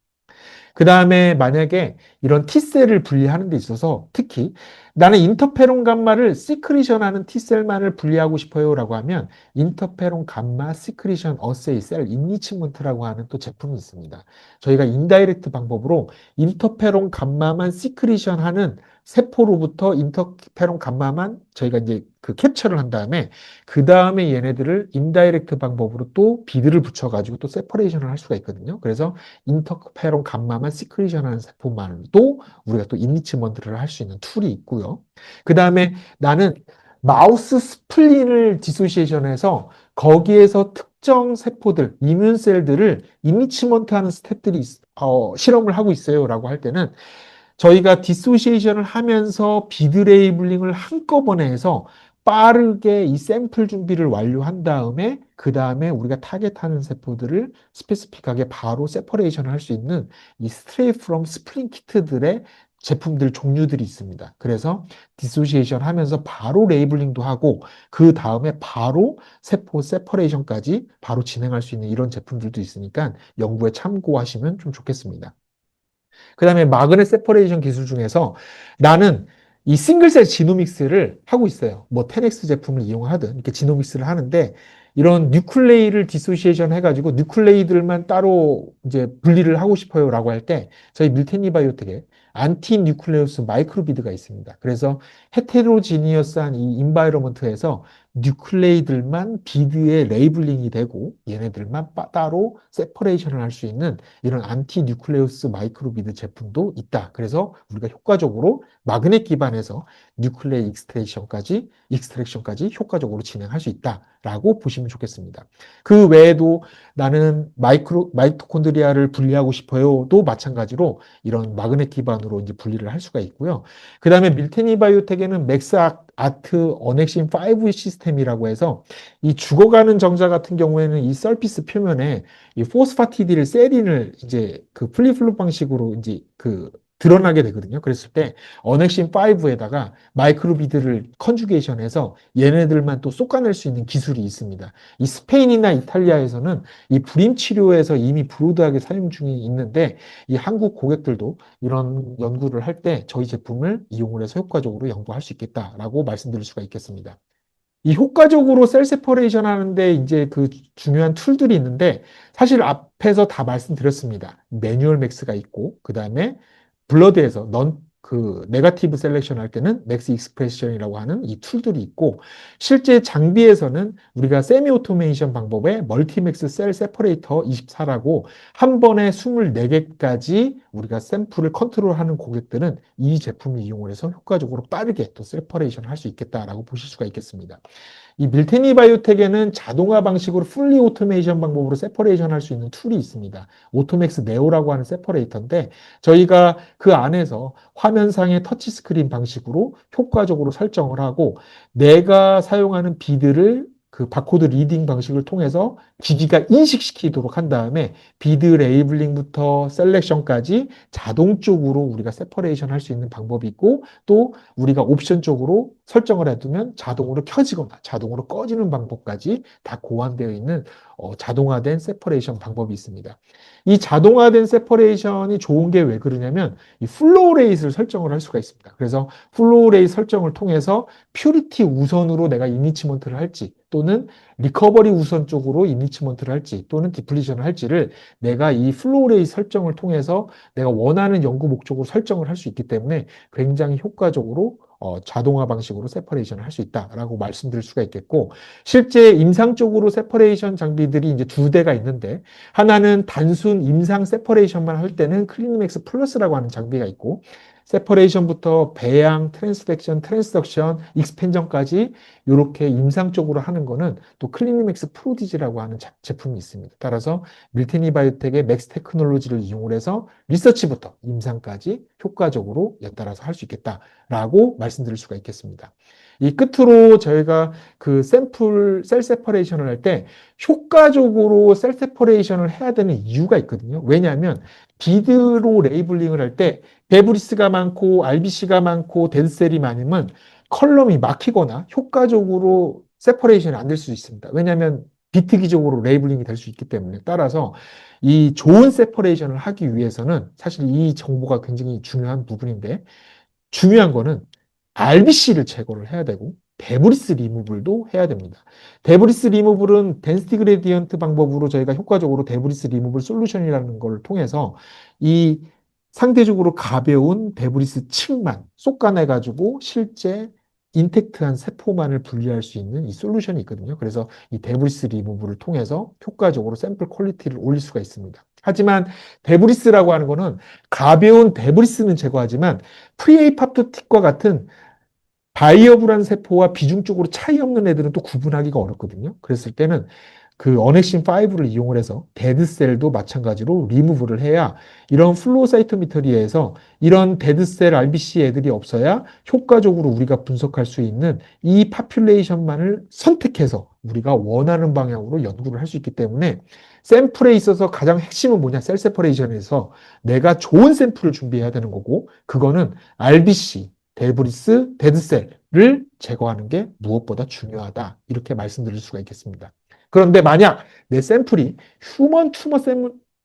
그 다음에 만약에 이런 T셀을 분리하는 데 있어서 특히 나는 인터페론 감마를 시크리션하는 T셀만을 분리하고 싶어요 라고 하면 인터페론 감마 시크리션 어세이 셀 인리치먼트라고 하는 또 제품이 있습니다. 저희가 인다이렉트 방법으로 인터페론 감마만 시크리션하는 세포로부터 인터페론 감마만 저희가 이제 그 캡처를 한 다음에 그 다음에 얘네들을 인다이렉트 방법으로 또 비드를 붙여가지고 또 세퍼레이션을 할 수가 있거든요. 그래서 인터페론 감마만 시크리션하는 세포만도 우리가 또 인리치먼트를 할 수 있는 툴이 있고요. 그 다음에 나는 마우스 스플린을 디소시에이션해서 거기에서 특정 세포들, 이뮨셀들을 인리치먼트하는 스텝들이 실험을 하고 있어요라고 할 때는 저희가 디소시에이션을 하면서 비드 레이블링을 한꺼번에 해서 빠르게 이 샘플 준비를 완료한 다음에 그 다음에 우리가 타겟하는 세포들을 스페시픽하게 바로 세퍼레이션을 할 수 있는 이 스트레이 프롬 스플린 키트들의 제품들 종류들이 있습니다. 그래서 디소시에이션 하면서 바로 레이블링도 하고 그 다음에 바로 세포 세퍼레이션까지 바로 진행할 수 있는 이런 제품들도 있으니까 연구에 참고하시면 좀 좋겠습니다. 그 다음에 마그넷 세퍼레이션 기술 중에서 나는 이 싱글셀 지노믹스를 하고 있어요. 뭐 10X 제품을 이용하든 이렇게 지노믹스를 하는데 이런 뉴클레이를 디소시에이션 해가지고 뉴클레이들만 따로 이제 분리를 하고 싶어요 라고 할 때 저희 밀테니 바이오텍에 안티 뉴클레우스 마이크로비드가 있습니다. 그래서 헤테로지니어스한 이 인바이러먼트에서 뉴클레이들만 비드에 레이블링이 되고 얘네들만 따로 세퍼레이션을 할 수 있는 이런 안티 뉴클레우스 마이크로비드 제품도 있다. 그래서 우리가 효과적으로 마그넷 기반에서 뉴클레이 익스트랙션까지 효과적으로 진행할 수 있다라고 보시면 좋겠습니다. 그 외에도 나는 마이토콘드리아를 분리하고 싶어요도 마찬가지로 이런 마그넷 기반으로 이제 분리를 할 수가 있고요. 그 다음에 밀테니 바이오텍에는 맥스 아트 어넥신 5 시스템이라고 해서 이 죽어가는 정자 같은 경우에는 이 서피스 표면에 이 포스파티딜 세린을 이제 그 플리플롭 방식으로 이제 그 드러나게 되거든요. 그랬을 때 어넥신 5에다가 마이크로비드를 컨주게이션해서 얘네들만 또 쏟아낼 수 있는 기술이 있습니다. 이 스페인이나 이탈리아에서는 이 불임 치료에서 이미 브로드하게 사용 중에 있는데 이 한국 고객들도 이런 연구를 할 때 저희 제품을 이용을 해서 효과적으로 연구할 수 있겠다라고 말씀드릴 수가 있겠습니다. 이 효과적으로 셀 세퍼레이션 하는데 이제 그 중요한 툴들이 있는데 사실 앞에서 다 말씀드렸습니다. 매뉴얼 맥스가 있고 그 다음에 블러드에서 그 네거티브 셀렉션 할 때는 맥스 익스프레션이라고 하는 이 툴들이 있고 실제 장비에서는 우리가 세미 오토메이션 방법의 멀티맥스 셀 세퍼레이터 24라고 한 번에 24개까지 우리가 샘플을 컨트롤하는 고객들은 이 제품을 이용을 해서 효과적으로 빠르게 또 세퍼레이션 할 수 있겠다라고 보실 수가 있겠습니다. 이 밀테니 바이오텍에는 자동화 방식으로 풀리 오토메이션 방법으로 세퍼레이션 할 수 있는 툴이 있습니다. 오토맥스 네오라고 하는 세퍼레이터인데 저희가 그 안에서 화면상의 터치스크린 방식으로 효과적으로 설정을 하고 내가 사용하는 비드를 그 바코드 리딩 방식을 통해서 기기가 인식시키도록 한 다음에 비드 레이블링부터 셀렉션까지 자동적으로 우리가 세퍼레이션 할 수 있는 방법이 있고 또 우리가 옵션적으로 설정을 해두면 자동으로 켜지거나 자동으로 꺼지는 방법까지 다 고안되어 있는 자동화된 세퍼레이션 방법이 있습니다. 이 자동화된 세퍼레이션이 좋은 게 왜 그러냐면 이 플로우 레이트를 설정을 할 수가 있습니다. 그래서 플로우 레이트 설정을 통해서 퓨리티 우선으로 내가 이니치먼트를 할지 또는 리커버리 우선 쪽으로 이니치먼트를 할지 또는 디플리션을 할지를 내가 이 플로우 레이트 설정을 통해서 내가 원하는 연구 목적으로 설정을 할 수 있기 때문에 굉장히 효과적으로 자동화 방식으로 세퍼레이션을 할 수 있다라고 말씀드릴 수가 있겠고 실제 임상적으로 세퍼레이션 장비들이 이제 두 대가 있는데 하나는 단순 임상 세퍼레이션만 할 때는 클리닉맥스 플러스라고 하는 장비가 있고 세퍼레이션부터 배양, 트랜스렉션, 트랜스덕션, 익스펜전까지 이렇게 임상적으로 하는 거는 또 클리니맥스 프로디지라고 하는 제품이 있습니다. 따라서 밀테니 바이오텍의 맥스 테크놀로지를 이용을 해서 리서치부터 임상까지 효과적으로 연달아서 할 수 있겠다라고 말씀드릴 수가 있겠습니다. 이 끝으로 저희가 그 샘플 셀 세퍼레이션을 할 때 효과적으로 셀 세퍼레이션을 해야 되는 이유가 있거든요. 왜냐하면 비드로 레이블링을 할 때 데브리스가 많고 RBC가 많고 데드셀이 많으면 컬럼이 막히거나 효과적으로 세퍼레이션이 안 될 수 있습니다. 왜냐하면 비트기적으로 레이블링이 될 수 있기 때문에. 따라서 이 좋은 세퍼레이션을 하기 위해서는 사실 이 정보가 굉장히 중요한 부분인데, 중요한 거는 RBC를 제거를 해야 되고 데브리스 리무블도 해야 됩니다. 데브리스 리무블은 덴시티 그레디언트 방법으로 저희가 효과적으로 데브리스 리무블 솔루션이라는 걸 통해서 이 상대적으로 가벼운 데브리스 층만 쏙가내가지고 실제 인텍트한 세포만을 분리할 수 있는 이 솔루션이 있거든요. 그래서 이 데브리스 리무브를 통해서 효과적으로 샘플 퀄리티를 올릴 수가 있습니다. 하지만 데브리스라고 하는 거는 가벼운 데브리스는 제거하지만 프리에이팝토틱과 같은 바이어블한 세포와 비중적으로 차이 없는 애들은 또 구분하기가 어렵거든요. 그랬을 때는 그 어넥신 5를 이용을 해서 데드셀도 마찬가지로 리무브를 해야 이런 플로우 사이토미터리에서 이런 데드셀 RBC 애들이 없어야 효과적으로 우리가 분석할 수 있는 이 파퓰레이션만을 선택해서 우리가 원하는 방향으로 연구를 할 수 있기 때문에 샘플에 있어서 가장 핵심은 뭐냐? 셀 세퍼레이션에서 내가 좋은 샘플을 준비해야 되는 거고, 그거는 RBC, 데브리스, 데드셀을 제거하는 게 무엇보다 중요하다. 이렇게 말씀드릴 수가 있겠습니다. 그런데 만약 내 샘플이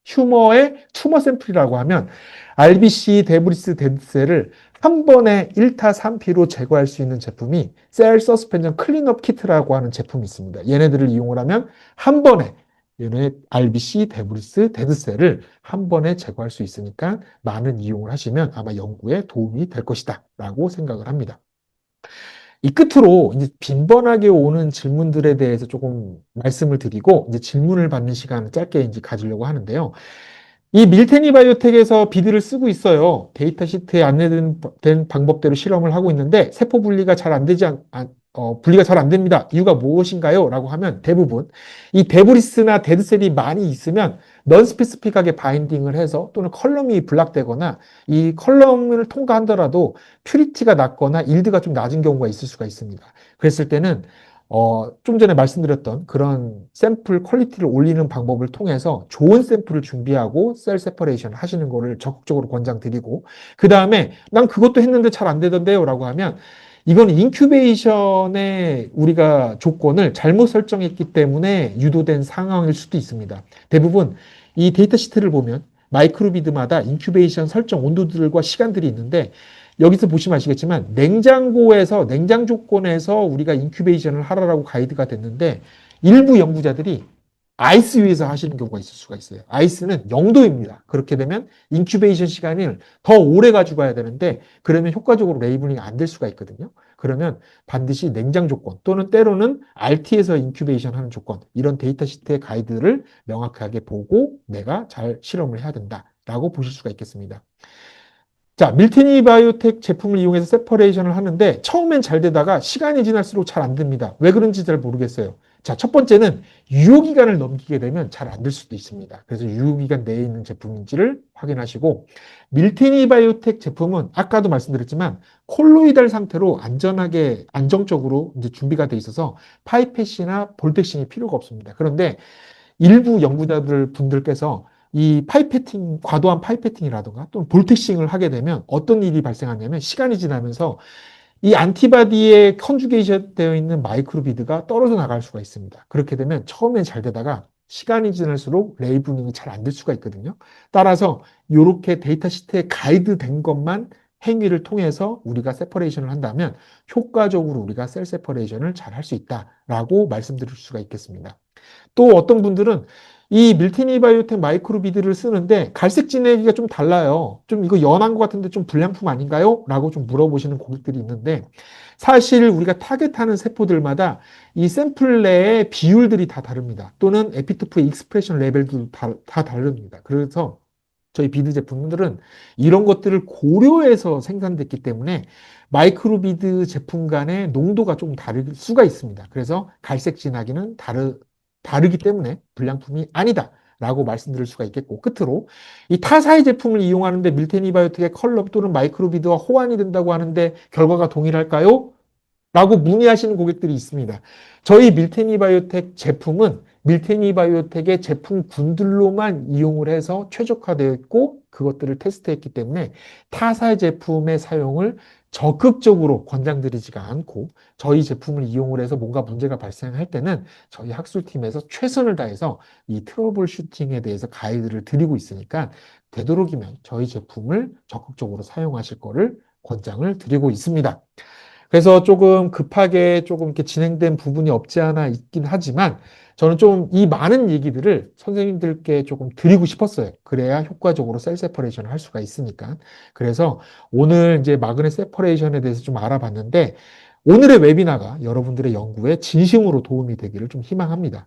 휴머의 투머 샘플이라고 하면 RBC, 데브리스, 데드셀을 한 번에 1타 3피로 제거할 수 있는 제품이 셀 서스펜션 클린업 키트라고 하는 제품이 있습니다. 얘네들을 이용을 하면 한 번에 얘네 RBC, 데브리스, 데드셀을 한 번에 제거할 수 있으니까 많은 이용을 하시면 아마 연구에 도움이 될 것이다 라고 생각을 합니다. 이 끝으로 이제 빈번하게 오는 질문들에 대해서 조금 말씀을 드리고 이제 질문을 받는 시간을 짧게 이제 가지려고 하는데요. 이 밀테니 바이오텍에서 비드를 쓰고 있어요. 데이터 시트에 안내된 방법대로 실험을 하고 있는데 세포 분리가 잘 안 되지 분리가 잘 안 됩니다. 이유가 무엇인가요? 라고 하면 대부분 이 데브리스나 데드셀이 많이 있으면 넌스페시픽하게 바인딩을 해서 또는 컬럼이 블락되거나 이 컬럼을 통과하더라도 퓨리티가 낮거나 일드가 좀 낮은 경우가 있을 수가 있습니다. 그랬을 때는 좀 전에 말씀드렸던 그런 샘플 퀄리티를 올리는 방법을 통해서 좋은 샘플을 준비하고 셀 세퍼레이션 하시는 거를 적극적으로 권장드리고, 그 다음에 난 그것도 했는데 잘 안 되던데요 라고 하면 이건 인큐베이션의 우리가 조건을 잘못 설정했기 때문에 유도된 상황일 수도 있습니다. 대부분 이 데이터 시트를 보면 마이크로비드마다 인큐베이션 설정 온도들과 시간들이 있는데, 여기서 보시면 아시겠지만 냉장고에서 냉장 조건에서 우리가 인큐베이션을 하라고 가이드가 됐는데 일부 연구자들이 아이스 위에서 하시는 경우가 있을 수가 있어요. 아이스는 0도입니다. 그렇게 되면 인큐베이션 시간을 더 오래 가지고 가야 되는데 그러면 효과적으로 레이블링이 안 될 수가 있거든요. 그러면 반드시 냉장 조건 또는 때로는 RT에서 인큐베이션 하는 조건, 이런 데이터 시트의 가이드를 명확하게 보고 내가 잘 실험을 해야 된다라고 보실 수가 있겠습니다. 자, 밀테니 바이오텍 제품을 이용해서 세퍼레이션을 하는데 처음엔 잘 되다가 시간이 지날수록 잘 안 됩니다. 왜 그런지 잘 모르겠어요. 자, 첫 번째는 유효기간을 넘기게 되면 잘 안 될 수도 있습니다. 그래서 유효기간 내에 있는 제품인지를 확인하시고, 밀테니 바이오텍 제품은 아까도 말씀드렸지만 콜로이달 상태로 안전하게 안정적으로 이제 준비가 돼 있어서 파이펫이나 볼텍싱이 필요가 없습니다. 그런데 일부 연구자들 분들께서 이 파이패팅, 과도한 파이패팅이라든가 또는 볼텍싱을 하게 되면 어떤 일이 발생하냐면 시간이 지나면서 이 안티바디에 컨주게이션 되어 있는 마이크로비드가 떨어져 나갈 수가 있습니다. 그렇게 되면 처음엔 잘 되다가 시간이 지날수록 레이블링이 잘 안 될 수가 있거든요. 따라서 이렇게 데이터 시트에 가이드 된 것만 행위를 통해서 우리가 세퍼레이션을 한다면 효과적으로 우리가 셀 세퍼레이션을 잘 할 수 있다라고 말씀드릴 수가 있겠습니다. 또 어떤 분들은 이 밀테니 바이오텍 마이크로비드를 쓰는데 갈색 진액이가 좀 달라요. 좀 이거 연한 것 같은데 좀 불량품 아닌가요? 라고 좀 물어보시는 고객들이 있는데, 사실 우리가 타겟하는 세포들마다 이 샘플 내의 비율들이 다 다릅니다. 또는 에피토프의 익스프레션 레벨도 다 다릅니다. 그래서 저희 비드 제품들은 이런 것들을 고려해서 생산됐기 때문에 마이크로 비드 제품 간의 농도가 조금 다를 수가 있습니다. 그래서 갈색 진하기는 다르기 때문에 불량품이 아니다 라고 말씀드릴 수가 있겠고, 끝으로 이 타사의 제품을 이용하는데 밀테니 바이오텍의 컬러 또는 마이크로 비드와 호환이 된다고 하는데 결과가 동일할까요? 라고 문의하시는 고객들이 있습니다. 저희 밀테니 바이오텍 제품은 밀테니 바이오텍의 제품군들로만 이용을 해서 최적화되어 있고 그것들을 테스트했기 때문에 타사의 제품의 사용을 적극적으로 권장드리지가 않고, 저희 제품을 이용을 해서 뭔가 문제가 발생할 때는 저희 학술팀에서 최선을 다해서 이 트러블 슈팅에 대해서 가이드를 드리고 있으니까 되도록이면 저희 제품을 적극적으로 사용하실 거를 권장을 드리고 있습니다. 그래서 조금 급하게 조금 이렇게 진행된 부분이 없지 않아 있긴 하지만 저는 좀 이 많은 얘기들을 선생님들께 조금 드리고 싶었어요. 그래야 효과적으로 셀 세퍼레이션을 할 수가 있으니까. 그래서 오늘 이제 마그넷 세퍼레이션에 대해서 좀 알아봤는데 오늘의 웨비나가 여러분들의 연구에 진심으로 도움이 되기를 좀 희망합니다.